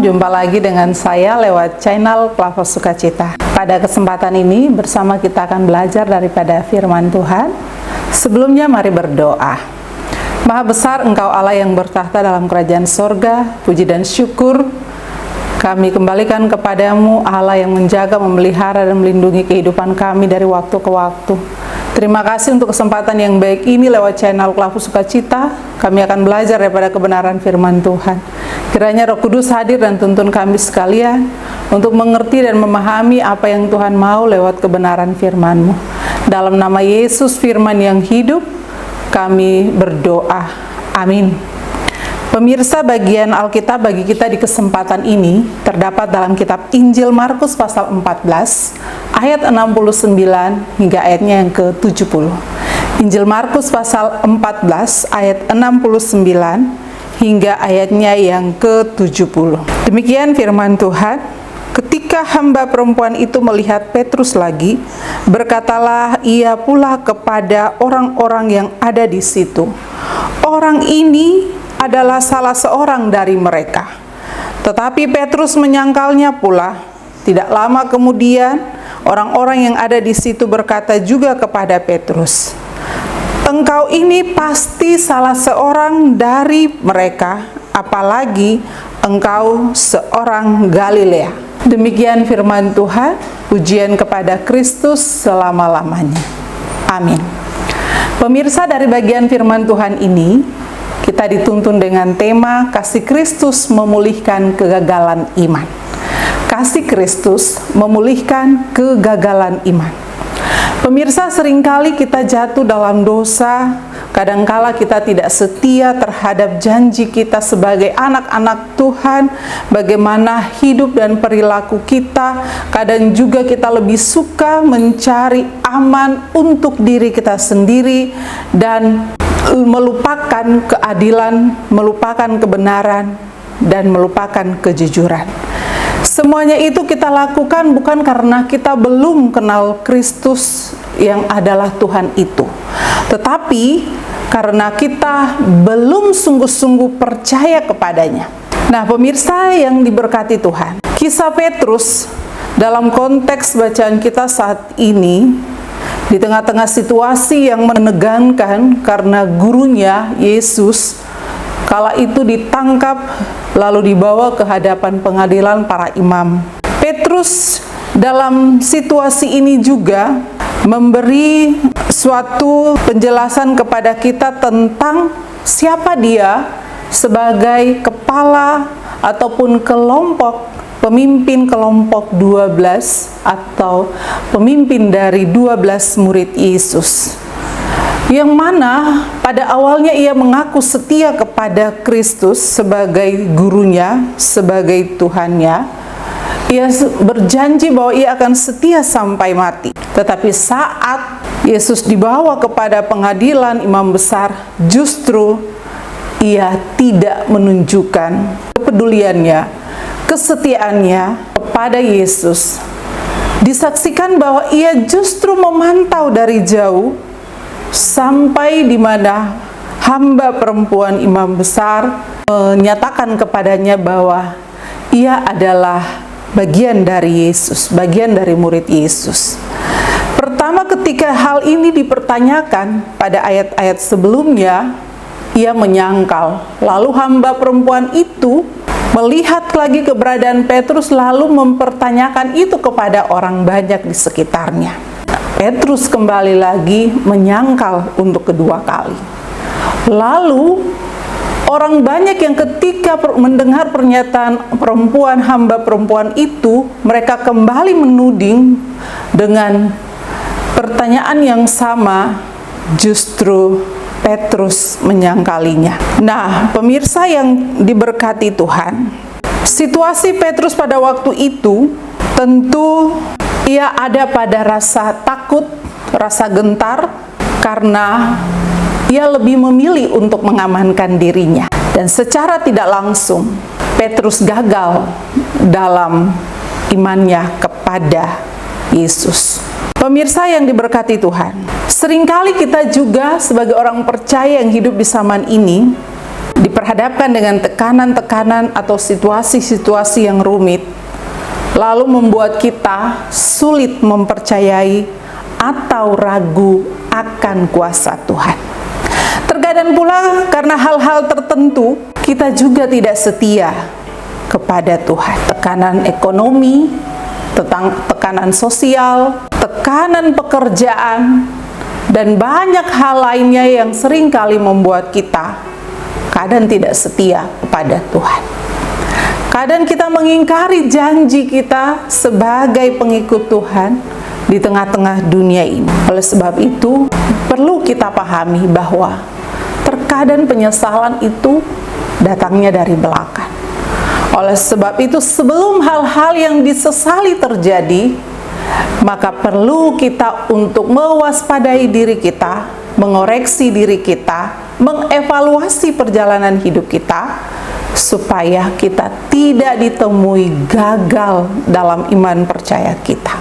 jumpa lagi dengan saya lewat channel Klava Sukacita. Pada kesempatan ini bersama kita akan belajar daripada firman Tuhan. Sebelumnya mari berdoa. Maha besar Engkau Allah yang bertahta dalam kerajaan sorga, puji dan syukur kami kembalikan kepadamu, Allah yang menjaga, memelihara dan melindungi kehidupan kami dari waktu ke waktu. Terima kasih untuk kesempatan yang baik ini lewat channel Klava Sukacita. Kami akan belajar daripada kebenaran firman Tuhan. Kiranya Roh Kudus hadir dan tuntun kami sekalian untuk mengerti dan memahami apa yang Tuhan mau lewat kebenaran firman-Mu. Dalam nama Yesus firman yang hidup, kami berdoa. Amin. Pemirsa, bagian Alkitab bagi kita di kesempatan ini terdapat dalam kitab Injil Markus pasal 14 ayat 69 hingga ayatnya yang ke-70. Injil Markus pasal 14 ayat 69 hingga ayatnya yang ke-70. Demikian firman Tuhan. Ketika hamba perempuan itu melihat Petrus lagi, berkatalah ia pula kepada orang-orang yang ada di situ, "Orang ini adalah salah seorang dari mereka." Tetapi Petrus menyangkalnya pula. Tidak lama kemudian, orang-orang yang ada di situ berkata juga kepada Petrus, "Engkau ini pasti salah seorang dari mereka, apalagi engkau seorang Galilea." Demikian firman Tuhan, pujian kepada Kristus selama-lamanya. Amin. Pemirsa, dari bagian firman Tuhan ini, kita dituntun dengan tema kasih Kristus memulihkan kegagalan iman. Kasih Kristus memulihkan kegagalan iman. Pemirsa, seringkali kita jatuh dalam dosa, kadangkala kita tidak setia terhadap janji kita sebagai anak-anak Tuhan, bagaimana hidup dan perilaku kita. Kadang juga kita lebih suka mencari aman untuk diri kita sendiri dan melupakan keadilan, melupakan kebenaran, dan melupakan kejujuran. Semuanya itu kita lakukan bukan karena kita belum kenal Kristus yang adalah Tuhan itu, tetapi karena kita belum sungguh-sungguh percaya kepadanya. Nah, pemirsa yang diberkati Tuhan, kisah Petrus dalam konteks bacaan kita saat ini, di tengah-tengah situasi yang menegangkan karena gurunya Yesus kala itu ditangkap lalu dibawa ke hadapan pengadilan para imam. Petrus dalam situasi ini juga memberi suatu penjelasan kepada kita tentang siapa dia sebagai kepala ataupun pemimpin kelompok 12 atau pemimpin dari 12 murid Yesus, yang mana pada awalnya ia mengaku setia kepada Kristus sebagai gurunya, sebagai Tuhannya. Ia berjanji bahwa ia akan setia sampai mati. Tetapi saat Yesus dibawa kepada pengadilan imam besar, justru ia tidak menunjukkan kepeduliannya, kesetiaannya kepada Yesus. Disaksikan bahwa ia justru memantau dari jauh sampai di mana hamba perempuan imam besar menyatakan kepadanya bahwa ia adalah bagian dari Yesus, bagian dari murid Yesus. Pertama, ketika hal ini dipertanyakan pada ayat-ayat sebelumnya, ia menyangkal. Lalu hamba perempuan itu melihat lagi keberadaan Petrus lalu mempertanyakan itu kepada orang banyak di sekitarnya. Petrus kembali lagi menyangkal untuk kedua kali. Lalu orang banyak yang ketika mendengar pernyataan hamba perempuan itu, mereka kembali menuding dengan pertanyaan yang sama, justru Petrus menyangkalinya. Nah, pemirsa yang diberkati Tuhan, situasi Petrus pada waktu itu tentu ia ada pada rasa takut, rasa gentar, karena ia lebih memilih untuk mengamankan dirinya. Dan secara tidak langsung, Petrus gagal dalam imannya kepada Yesus. Pemirsa yang diberkati Tuhan, seringkali kita juga sebagai orang percaya yang hidup di zaman ini diperhadapkan dengan tekanan-tekanan atau situasi-situasi yang rumit, lalu membuat kita sulit mempercayai atau ragu akan kuasa Tuhan. Terkadang pula karena hal-hal tertentu kita juga tidak setia kepada Tuhan. Tekanan ekonomi, tekanan sosial, tekanan pekerjaan, dan banyak hal lainnya yang seringkali membuat kita kadang tidak setia kepada Tuhan. Kadang kita mengingkari janji kita sebagai pengikut Tuhan di tengah-tengah dunia ini. Oleh sebab itu, perlu kita pahami bahwa terkadang penyesalan itu datangnya dari belakang. Oleh sebab itu, sebelum hal-hal yang disesali terjadi, maka perlu kita untuk mewaspadai diri kita, mengoreksi diri kita, mengevaluasi perjalanan hidup kita, supaya kita tidak ditemui gagal dalam iman percaya kita.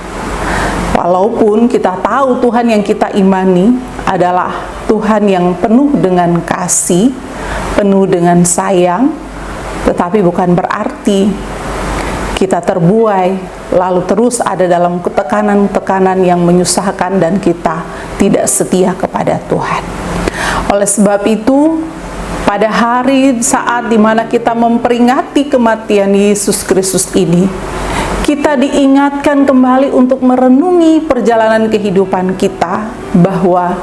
Walaupun kita tahu Tuhan yang kita imani adalah Tuhan yang penuh dengan kasih, penuh dengan sayang, tetapi bukan berarti kita terbuai lalu terus ada dalam tekanan-tekanan yang menyusahkan dan kita tidak setia kepada Tuhan. Oleh sebab itu, pada hari saat dimana kita memperingati kematian Yesus Kristus ini, kita diingatkan kembali untuk merenungi perjalanan kehidupan kita, bahwa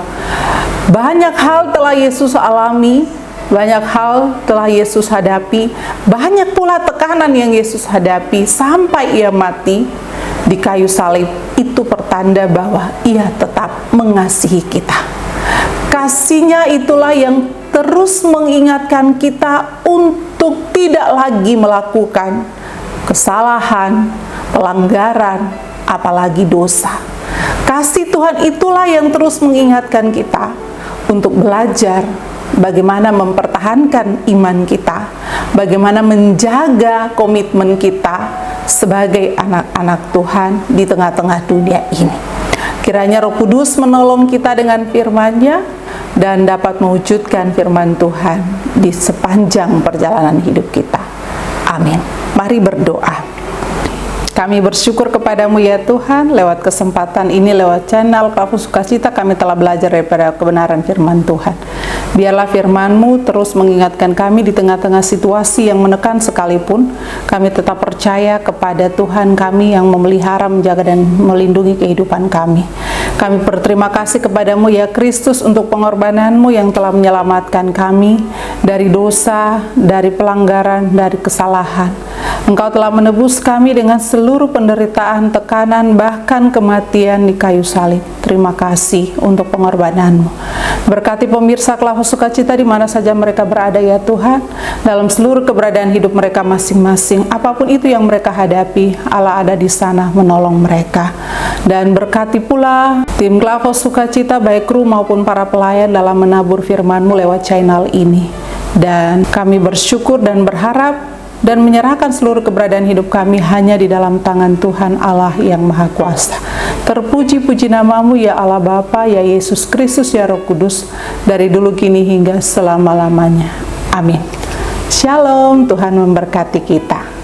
banyak hal telah Yesus alami, banyak hal telah Yesus hadapi, banyak pula tekanan yang Yesus hadapi sampai Ia mati di kayu salib. Itu pertanda bahwa Ia tetap mengasihi kita. Kasih-Nya itulah yang terus mengingatkan kita untuk tidak lagi melakukan kesalahan, pelanggaran, apalagi dosa. Kasih Tuhan itulah yang terus mengingatkan kita untuk belajar bagaimana mempertahankan iman kita, bagaimana menjaga komitmen kita sebagai anak-anak Tuhan di tengah-tengah dunia ini. Kiranya Roh Kudus menolong kita dengan firman-Nya dan dapat mewujudkan firman Tuhan di sepanjang perjalanan hidup kita. Amin. Mari berdoa. Kami bersyukur kepadamu ya Tuhan, lewat kesempatan ini, lewat channel Klafus Sukacita, kami telah belajar daripada kebenaran firman Tuhan. Biarlah firman-Mu terus mengingatkan kami di tengah-tengah situasi yang menekan sekalipun, kami tetap percaya kepada Tuhan kami yang memelihara, menjaga, dan melindungi kehidupan kami. Kami berterima kasih kepadamu ya Kristus untuk pengorbanan-Mu yang telah menyelamatkan kami dari dosa, dari pelanggaran, dari kesalahan. Engkau telah menebus kami dengan seluruh penderitaan, tekanan, bahkan kematian di kayu salib. Terima kasih untuk pengorbanan-Mu. Berkati pemirsa Klafus Sukacita di mana saja mereka berada ya Tuhan, dalam seluruh keberadaan hidup mereka masing-masing, apapun itu yang mereka hadapi, Allah ada di sana menolong mereka. Dan berkati pula tim Klafus Sukacita, baik kru maupun para pelayan dalam menabur firman-Mu lewat channel ini. Dan kami bersyukur dan berharap dan menyerahkan seluruh keberadaan hidup kami hanya di dalam tangan Tuhan Allah yang Maha Kuasa. Terpuji-puji namamu ya Allah Bapa, ya Yesus Kristus, ya Roh Kudus, dari dulu kini hingga selama-lamanya. Amin. Shalom, Tuhan memberkati kita.